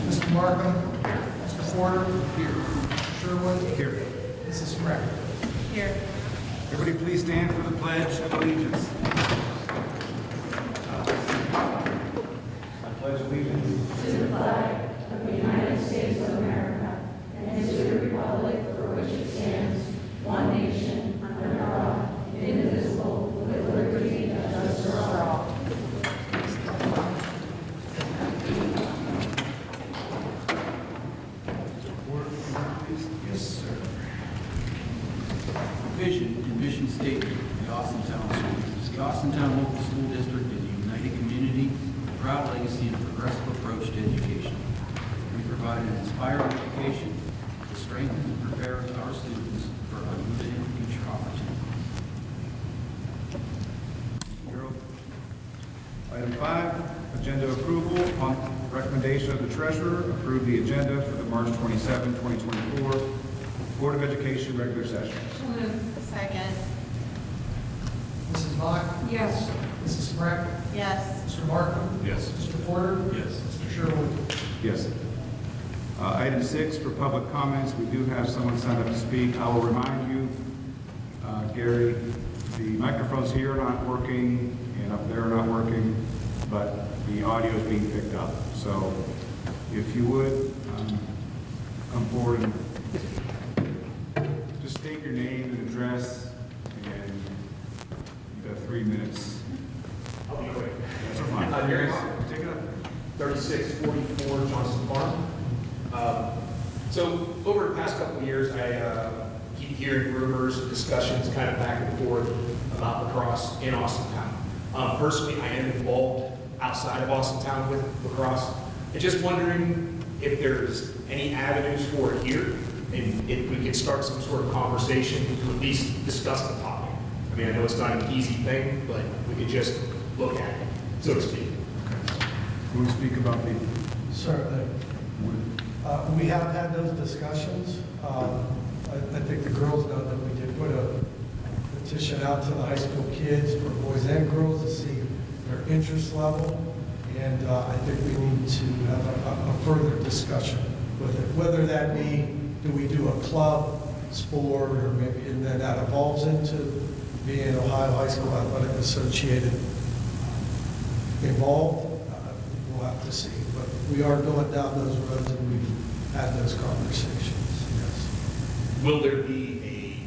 Mr. Markham. Mr. Porter. Here. Mr. Sherwood. Here. Mrs. Smrek. Here. Everybody please stand for the Pledge of Allegiance. I pledge allegiance to the flag of the United States of America and to the republic for which it stands, one nation, under God, indivisible, with liberty and justice for all. Yes, sir. Vision and mission statement of the Austintown Schools. The Austintown Local School District is a united community with a proud legacy and progressive approach to education. We provide an inspiring education to strengthen and prepare our students for unlimited future opportunities. Harold. Item 5, agenda approval. On recommendation of the treasurer, approve the agenda for the March 27, 2024 Board of Education regular session. So moved. Second. Mrs. Mock. Yes. Mrs. Smrek. Yes. Mr. Markham. Yes. Mr. Porter. Yes. Mr. Sherwood. Yes. Item 6, for public comments, we do have someone signed up to speak. I will remind you, Gary, the microphones here are not working and up there are not working, but the audio is being picked up. So if you would, come forward and just state your name and address, and you have 3 minutes. I'll be quick. That's fine. Gary, Take it up. 3644 Johnson Farm. So over the past couple of years, I keep hearing rumors and discussions kind of back and forth about lacrosse in Austintown. Personally, I am involved outside of Austintown with lacrosse. And just wondering if there's any avenues for it here, and if we could start some sort of conversation to at least discuss the topic. I mean, I know it's not an easy thing, but we could just look at it, so to speak. Will you speak about the? Certainly. We have had those discussions. I think the girls know that we did put a petition out to the high school kids for boys and girls to see their interest level. And I think we need to have a further discussion with it, whether that be, do we do a club sport, or maybe, and then that evolves into being Ohio High School Athletic Associated involved. We'll have to see, but we are going down those roads and we've had those conversations, yes. Will there be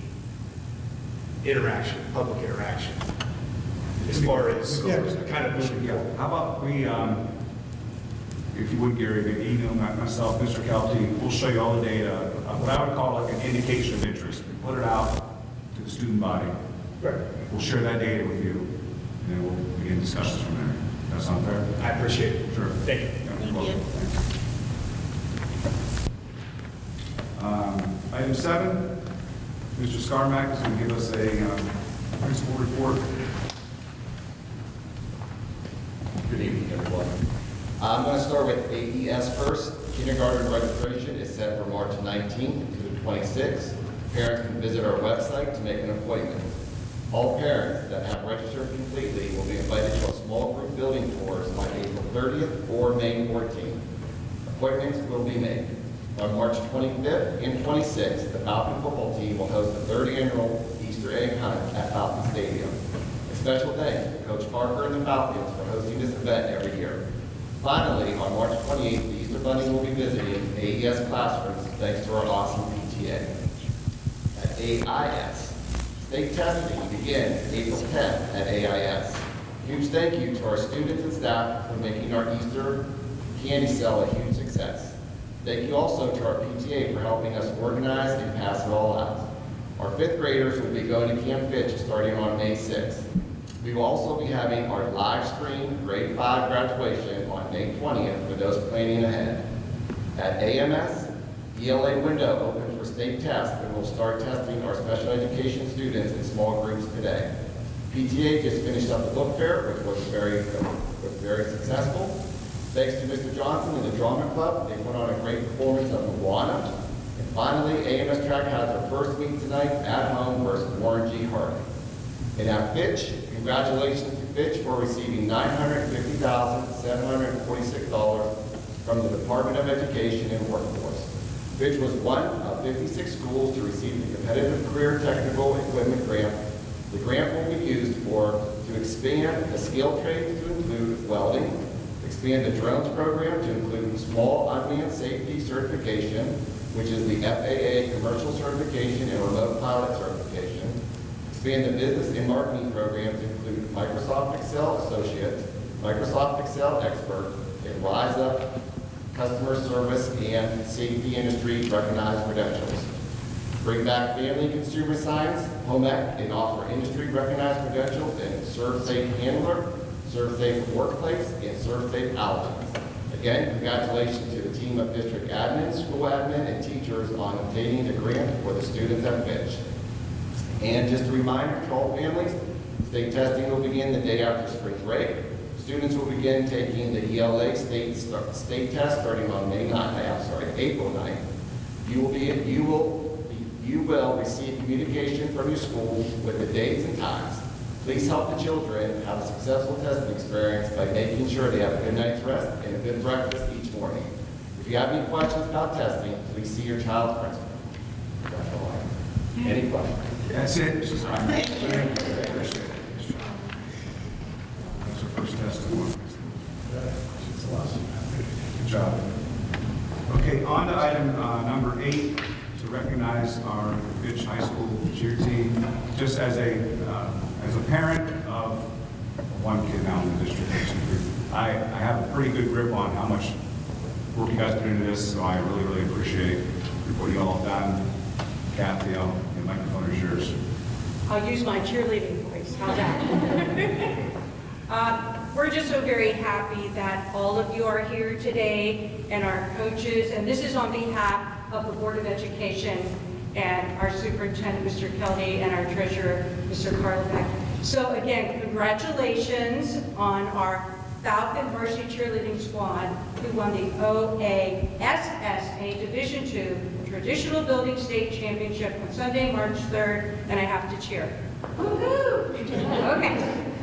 a interaction, public interaction, as far as Yeah. kind of moving Yeah, forward? how about we, if you would, Gary, maybe email myself, Mr. Kelty, we'll show you all the data, what I would call like an indication of interest. We put it out to the student body. Right. We'll share that data with you, and then we'll begin discussions from there. That sound fair? I appreciate it. Sure. Thank you. Yeah, Thank you're welcome. you. Thanks. Item 7, Mr. Scarmack is going to give us a principal report. Good evening, everyone. I'm going to start with AES first. Kindergarten registration is set for March 19th to the 26th. Parents can visit our website to make an appointment. All parents that have registered completely will be invited to a small group building tours on April 30th or May 14th. Appointments will be made. On March 25th and 26th, the Falcon football team will host the 3rd annual Easter egg hunt at Falcon Stadium. A special thanks to Coach Parker and the Falcons for hosting this event every year. Finally, on March 28th, the Easter Bunny will be visiting AES classrooms thanks to our awesome PTA. At AIS, state testing begins April 10th at AIS. Huge thank you to our students and staff for making our Easter candy sell a huge success. Thank you also to our PTA for helping us organize and pass it all out. Our 5th graders will be going to Camp Fitch starting on May 6th. We will also be having our live stream grade 5 graduation on May 20th for those planning ahead. At AMS, ELA window open for state tests, and we'll start testing our special education students in small groups today. PTA just finished up the book fair, which was very successful. Thanks to Mr. Johnson and the Drama Club, they put on a great performance of Moana. And finally, AMS track has their first meet tonight at home versus Warren G. Harding. And at Fitch, congratulations to Fitch for receiving $950,746 from the Department of Education and Workforce. Fitch was one of 56 schools to receive the Competitive Career Technical Equipment Grant. The grant will be used to expand the skilled trades to include welding, expand the drones program to include small unmanned safety certification, which is the FAA commercial certification and remote pilot certification, expand the business and marketing program to include Microsoft Excel Associate, Microsoft Excel Expert, and Rise Up customer service and safety industry recognized credentials. Bring back family and consumer science, home ec, and offer industry recognized credentials in Serve Safe Handler, Serve Safe Workplace, and Serve Safe Allergens. Again, congratulations to the team of district admin, school admin, and teachers on obtaining the grant for the students at Fitch. And just a reminder to all families, state testing will begin the day after spring break. Students will begin taking the ELA state test starting on April 9th. You will receive communication from your school with the dates and times. Please help the children have a successful testing experience by making sure they have a good night's rest and a good breakfast each morning. If you have any questions about testing, please see your child's principal. That's all I have. Any questions? That's it, Mrs. Hyman. Appreciate it. Nice job. That's our first testimony. Good job. Okay, on to item number 8, to recognize our Fitch High School cheer team. Just as a parent of one kid now in the district, I have a pretty good grip on how much work you guys put into this, so I really, really appreciate what you all have done. Kathy, the microphone is yours. I'll use my cheerleading voice. How's that? We're just so very happy that all of you are here today, and our coaches, and this is on behalf of the Board of Education and our superintendent, Mr. Kelly, and our treasurer, Mr. Karlovac. So again, congratulations on our Falcon Varsity Cheerleading Squad, who won the OASSA Division II Traditional Building State Championship on Sunday, March 3rd, and I have to cheer. Woohoo! Okay,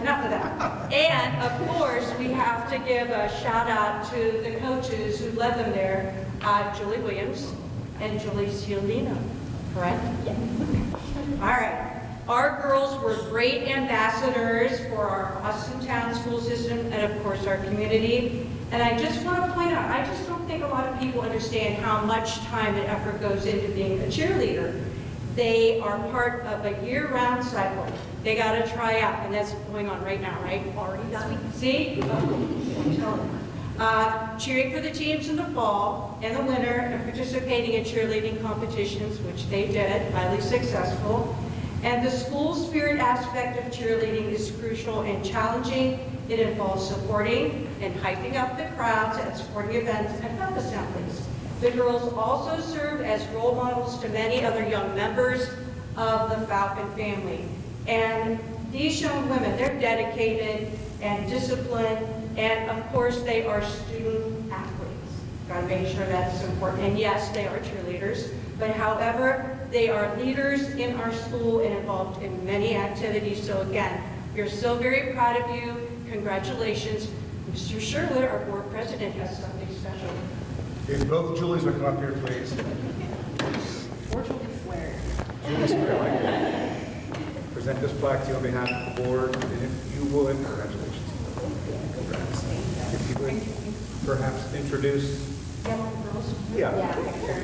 enough of that. And of course, we have to give a shout out to the coaches who led them there, Julie Williams and Julie Ciolino, correct? Yeah. All right. Our girls were great ambassadors for our Austintown school system and of course our community. And I just want to point out, I just don't think a lot of people understand how much time and effort goes into being a cheerleader. They are part of a year-round cycle. They got to try out, and that's going on right now, right? Already done. See? I'm telling you. Cheering for the teams in the fall and the winter and participating in cheerleading competitions, which they did, highly successful. And the school spirit aspect of cheerleading is crucial and challenging. It involves supporting and hyping up the crowds at sporting events and pep assemblies. The girls also serve as role models to many other young members of the Falcon family. And these young women, they're dedicated and disciplined, and of course they are student athletes. Got to make sure that's important. And yes, they are cheerleaders, but however, they are leaders in our school and involved in many activities. So again, we're so very proud of you. Congratulations. Mr. Sherwood, our board president, has something special. If both Julies would come up here, please. Or Julie Swear. Julie Square, like that. Present this plaque to you on behalf of the board, and if you would, congratulations. Congrats. If you would perhaps introduce,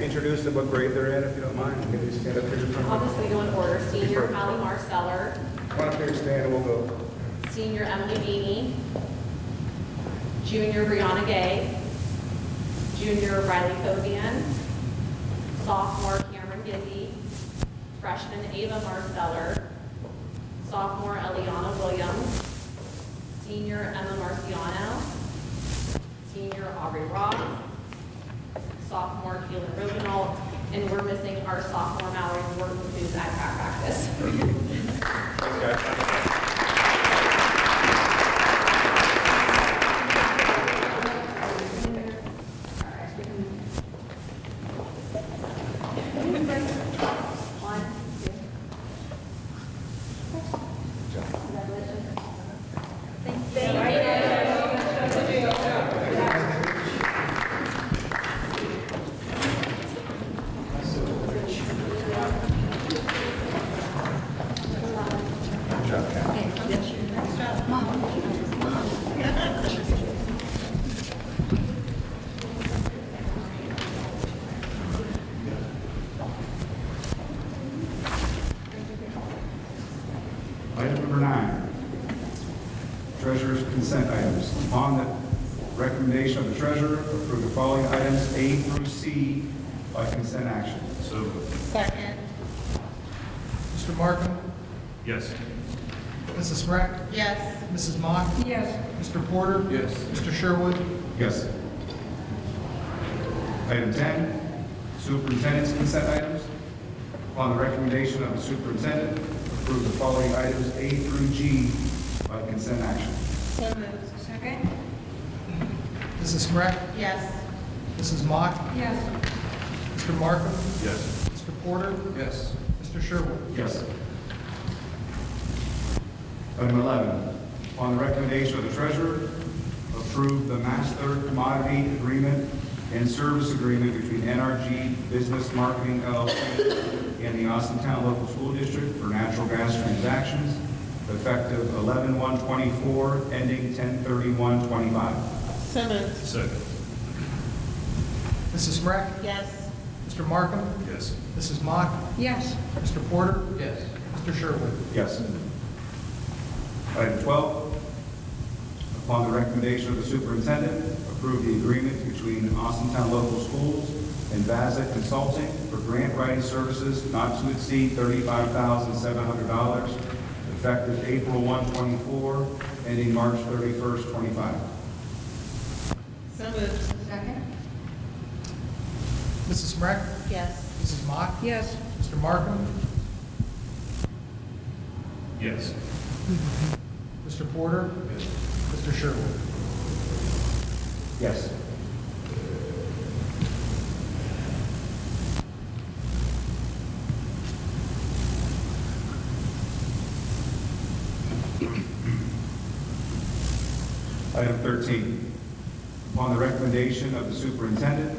introduce them, what grade they're in, if you don't mind. Can you stand up here in front of me? I'll just go in order. Senior Holly Marsteller, Come on up here, stand, and we'll go. Senior Emily Beanie, Junior Brianna Gay, Junior Riley Covian, Sophomore Cameron Gizzy, Freshman Ava Marsteller, Sophomore Eliana Williams, Senior Emma Marciano, Senior Aubrey Ross, Sophomore Keelan Rosenalt, and we're missing our sophomore Mallory Morton, who's at track practice. consent items. Upon the recommendation of the treasurer, approve the following items A through C by consent action. So moved. Second. Mr. Markham? Yes. Mrs. Smrek? Yes. Mrs. Mock? Yes. Mr. Porter? Yes. Mr. Sherwood? Yes. Item 10, superintendent's consent items. Upon the recommendation of the superintendent, approve the following items A through G by consent action. So moved. Second? Mrs. Smrek? Yes. Mrs. Mock? Yes. Mr. Markham? Yes. Mr. Porter? Yes. Mr. Sherwood? Yes. Item 11, upon the recommendation of the treasurer, approve the master commodity agreement and service agreement between NRG Business Marketing LLC and the Austintown Local School District for natural gas transactions effective 11/1/24, ending 10/31/25. So moved. Second. Mrs. Smrek? Yes. Mr. Markham? Yes. Mrs. Mock? Yes. Mr. Porter? Yes. Mr. Sherwood? Yes. Item 12, upon the recommendation of the superintendent, approve the agreement between Austintown Local Schools and VASA Consulting for grant writing services not to exceed $35,700, effective April 1/24, ending March 31st, 25. So moved. Second? Mrs. Smrek? Yes. Mrs. Mock? Yes. Mr. Markham? Yes. Mr. Porter? Mr. Sherwood? Yes. Item 13, upon the recommendation of the superintendent,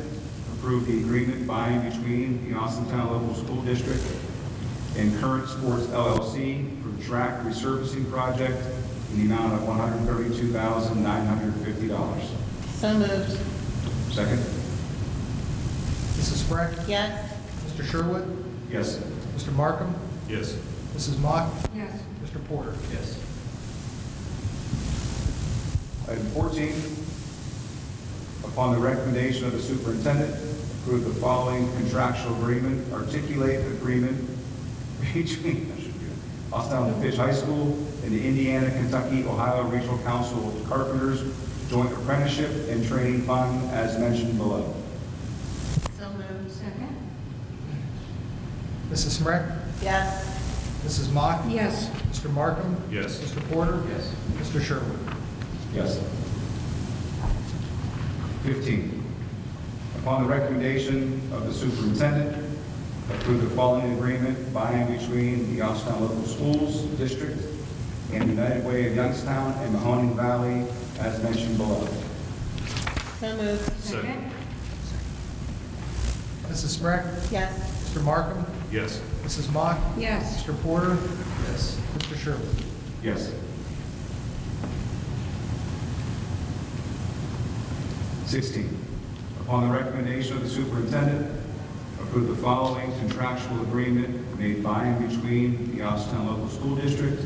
approve the agreement by and between the Austintown Local School District and Current Sports LLC for the track resurfacing project in the amount of $132,950. So moved. Second? Mrs. Smrek? Yes. Mr. Sherwood? Yes. Mr. Markham? Yes. Mrs. Mock? Yes. Mr. Porter? Yes. Item 14, upon the recommendation of the superintendent, approve the following contractual agreement, articulate agreement between Austintown Fish High School and the Indiana, Kentucky, Ohio Regional Council of Carpenters Joint Apprenticeship and Training Fund as mentioned below. So moved. Second? Mrs. Smrek? Yes. Mrs. Mock? Yes. Mr. Markham? Yes. Mr. Porter? Yes. Mr. Sherwood? Yes. 15, upon the recommendation of the superintendent, approve the following agreement by and between the Austintown Local Schools District and United Way of Youngstown and Mahoning Valley as mentioned below. So moved. Second? Mrs. Smrek? Yes. Mr. Markham? Yes. Mrs. Mock? Yes. Mr. Porter? Yes. Mr. Sherwood? Yes. 16, upon the recommendation of the superintendent, approve the following contractual agreement made by and between the Austintown Local School District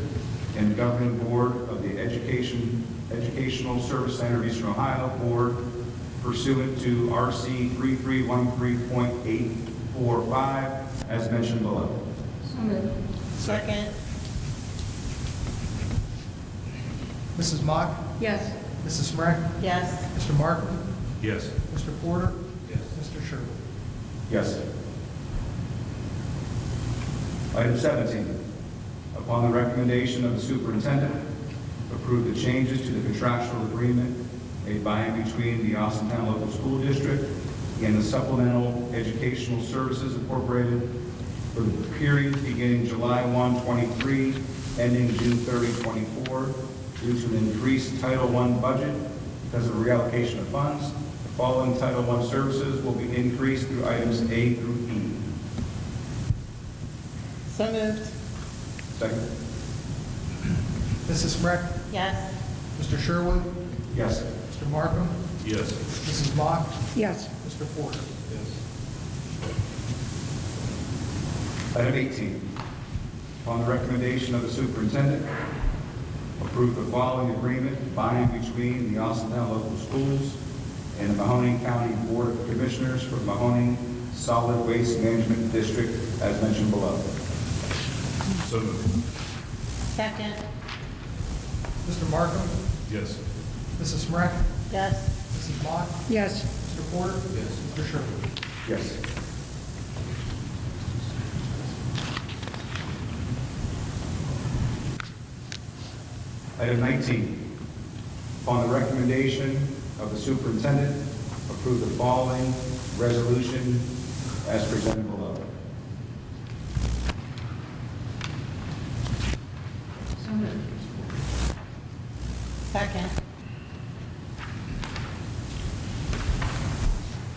and the Governing Board of the Educational Service Center of Eastern Ohio Board pursuant to RC 3313.845 as mentioned below. So moved. Second. Mrs. Mock? Yes. Mrs. Smrek? Yes. Mr. Markham? Yes. Mr. Porter? Yes. Mr. Sherwood? Yes. Item 17, upon the recommendation of the superintendent, approve the changes to the contractual agreement made by and between the Austintown Local School District and the Supplemental Educational Services Incorporated for the period beginning July 1, 23, ending June 30, 24, due to an increased Title I budget because of reallocation of funds. The following Title I services will be increased through items A through E. So moved. Second? Mrs. Smrek? Yes. Mr. Sherwood? Yes. Mr. Markham? Yes. Mrs. Mock? Yes. Mr. Porter? Item 18, upon the recommendation of the superintendent, Approve the following agreement binding between the Austintown Local Schools and the Mahoning County Board of Commissioners for the Mahoning Solid Waste Management District as mentioned below. So moved. Second. Mr. Markham? Yes. Mrs. Smrek? Yes. Mrs. Mock? Yes. Mr. Porter? Yes. Mr. Sherwood? Yes. Item 19, upon the recommendation of the superintendent, approve the following resolution as presented below. So moved. Second.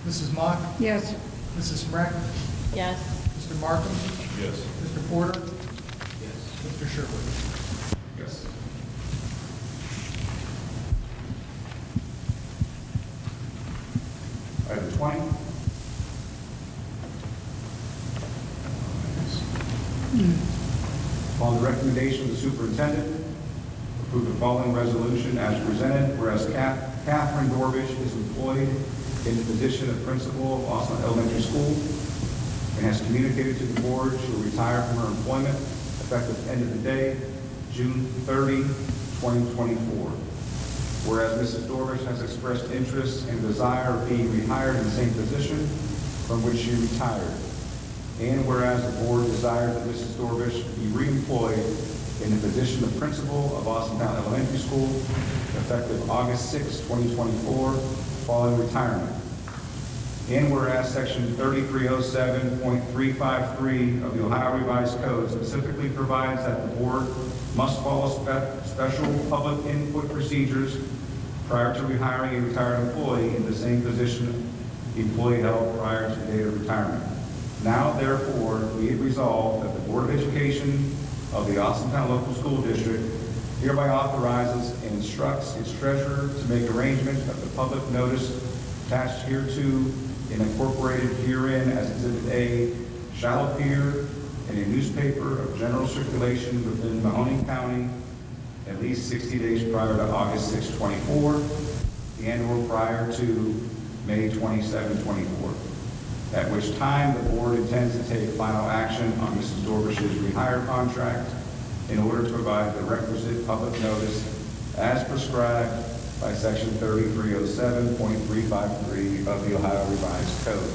Mrs. Mock? Yes. Mrs. Smrek? Yes. Mr. Markham? Yes. Mr. Porter? Yes. Mr. Sherwood? Yes. Item 20. Upon the recommendation of the superintendent, approve the following resolution as presented, whereas Catherine Dorbish is employed in the position of principal of Austin Elementary School and has communicated to the board she will retire from her employment effective end of the day, June 30, 2024. Whereas Mrs. Dorbish has expressed interest and desire of being rehired in the same position from which she retired. And whereas the board desires that Mrs. Dorbish be reemployed in the position of principal of Austintown Elementary School effective August 6, 2024, following retirement. And whereas Section 3307.353 of the Ohio Revised Code specifically provides that the board must follow special public input procedures prior to rehiring a retired employee in the same position the employee held prior to the date of retirement. Now, therefore, be it resolved that the Board of Education of the Austintown Local School District hereby authorizes and instructs its treasurer to make arrangement that the public notice attached hereto and incorporated herein as Exhibit A shall appear in a newspaper of general circulation within Mahoning County at least 60 days prior to August 6, 24, and/or prior to May 27, 24. At which time the board intends to take final action on Mrs. Dorbish's rehire contract in order to provide the requisite public notice as prescribed by Section 3307.353 of the Ohio Revised Code.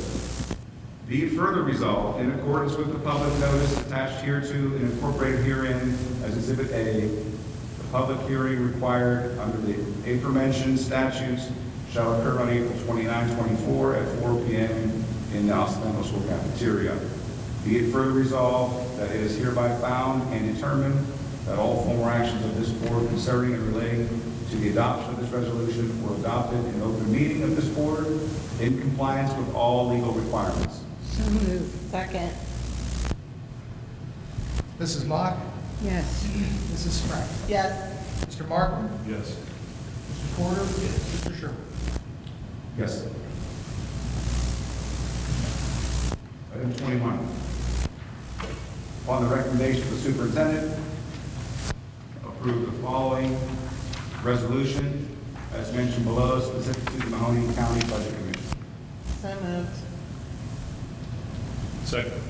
Be it further resolved, in accordance with the public notice attached hereto and incorporated herein as Exhibit A, the public hearing required under the aforementioned statutes shall occur on April 29, 24 at 4 p.m. in the Austintown Middle School cafeteria. Be it further resolved that it is hereby found and determined that all former actions of this board concerning and relating to the adoption of this resolution were adopted in an open meeting of this board in compliance with all legal requirements. So moved. Second. Mrs. Mock? Yes. Mrs. Smrek? Yes. Mr. Markham? Yes. Mr. Porter? Mr. Sherwood? Yes. Item 21. Upon the recommendation of the superintendent, approve the following resolution as mentioned below, specific to the Mahoning County Budget Commission. So moved. Second.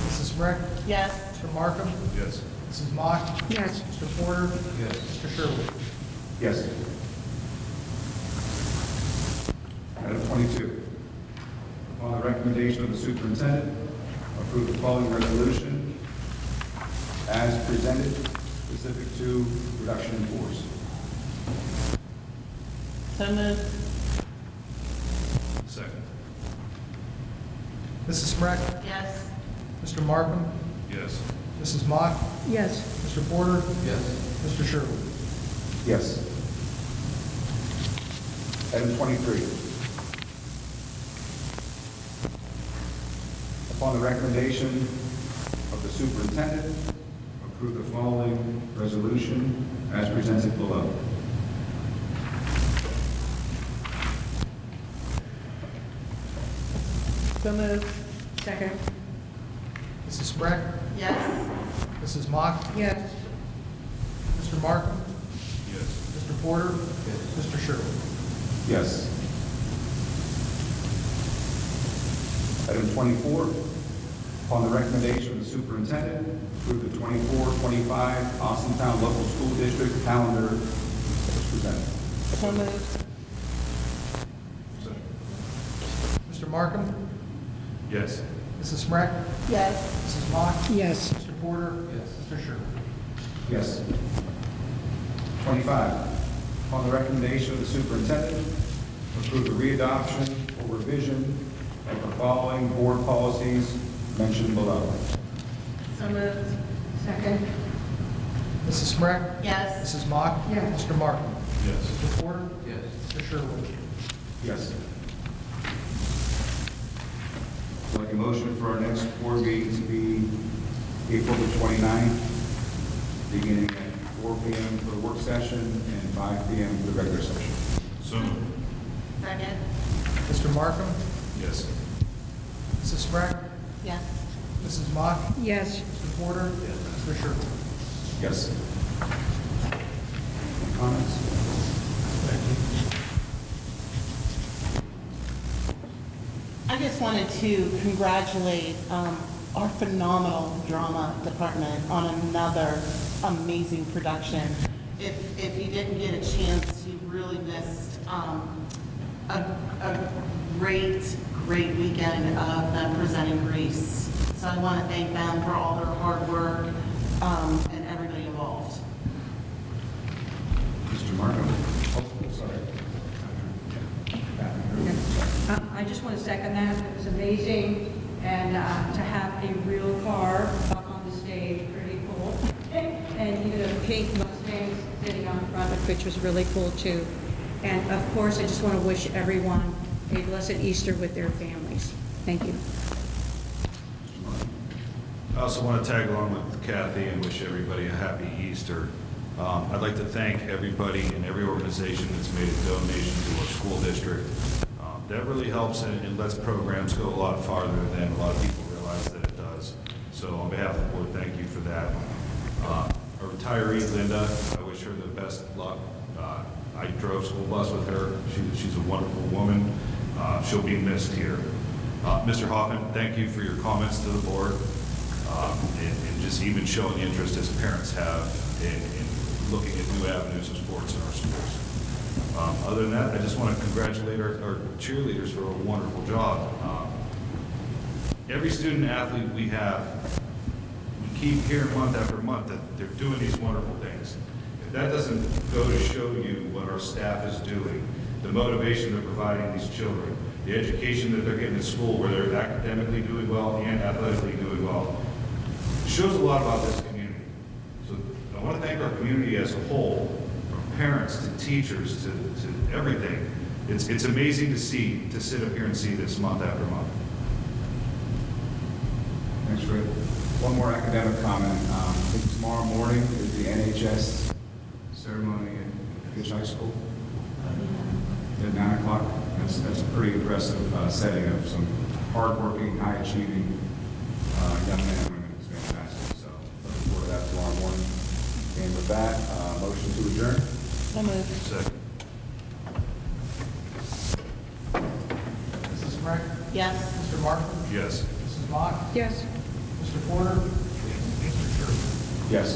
Mrs. Smrek? Yes. Mr. Markham? Yes. Mrs. Mock? Yes. Mr. Porter? Yes. Mr. Sherwood? Yes. Item 22. Upon the recommendation of the superintendent, approve the following resolution as presented, specific to reduction in force. So moved. Second. Mrs. Smrek? Yes. Mr. Markham? Yes. Mrs. Mock? Yes. Mr. Porter? Yes. Mr. Sherwood? Yes. Item 23. Upon the recommendation of the superintendent, approve the following resolution as presented below. So moved. Second. Mrs. Smrek? Yes. Mrs. Mock? Yes. Mr. Markham? Yes. Mr. Porter? Mr. Sherwood? Yes. Item 24, upon the recommendation of the superintendent, approve the 24-25 Austintown Local School District calendar as presented. So moved. Mr. Markham? Yes. Mrs. Smrek? Yes. Mrs. Mock? Yes. Mr. Porter? Mr. Sherwood? Yes. 25, upon the recommendation of the superintendent, approve the readoption or revision of the following board policies mentioned below. So moved. Second. Mrs. Smrek? Yes. Mrs. Mock? Yes. Mr. Markham? Yes. Mr. Porter? Yes. Mr. Sherwood? Yes. I'd like a motion for our next board meeting to be April the 29th, beginning at 4 p.m. for the work session and 5 p.m. for the regular session. So moved. Second. Mr. Markham? Yes. Mrs. Smrek? Yes. Mrs. Mock? Yes. Mr. Porter? Mr. Sherwood? Yes. Any comments? I just wanted to congratulate our phenomenal drama department on another amazing production. If you didn't get a chance, you really missed a great weekend of them presenting Grease. So I want to thank them for all their hard work and everybody involved. Mr. Markham? Oh, sorry. I just want to second that. It was amazing, and to have a real car up on the stage, pretty cool. And even a pink Mustang sitting on front, which was really cool too. And of course, I just want to wish everyone a blessed Easter with their families. Thank you. I also want to tag along with Kathy and wish everybody a happy Easter. I'd like to thank everybody and every organization that's made a donation to our school district. That really helps and lets programs go a lot farther than a lot of people realize that it does. So on behalf of the board, thank you for that. Our retiree, Linda, I wish her the best luck. I drove school bus with her. She's a wonderful woman. She'll be missed here. Mr. Hoffman, thank you for your comments to the board and just even showing interest as parents have in looking at new avenues of sports in our schools. Other than that, I just want to congratulate our cheerleaders for a wonderful job. Every student athlete we have, we keep hearing month after month that they're doing these wonderful things. If that doesn't go to show you what our staff is doing, the motivation they're providing these children, the education that they're getting at school where they're academically doing well and athletically doing well, it shows a lot about this community. So I want to thank our community as a whole, from parents to teachers to everything. It's amazing to sit up here and see this month after month. Thanks, Rick. One more academic comment. I think tomorrow morning is the NHS ceremony at Fitch High School at 9 o'clock. That's a pretty impressive setting of some hardworking, high-achieving young men and women. It's fantastic. So looking forward to that tomorrow morning. And with that, motion to adjourn. So moved. Second. Mrs. Smrek? Yes. Mr. Markham? Yes. Mrs. Mock? Yes. Mr. Porter? Mr. Sherwood? Yes.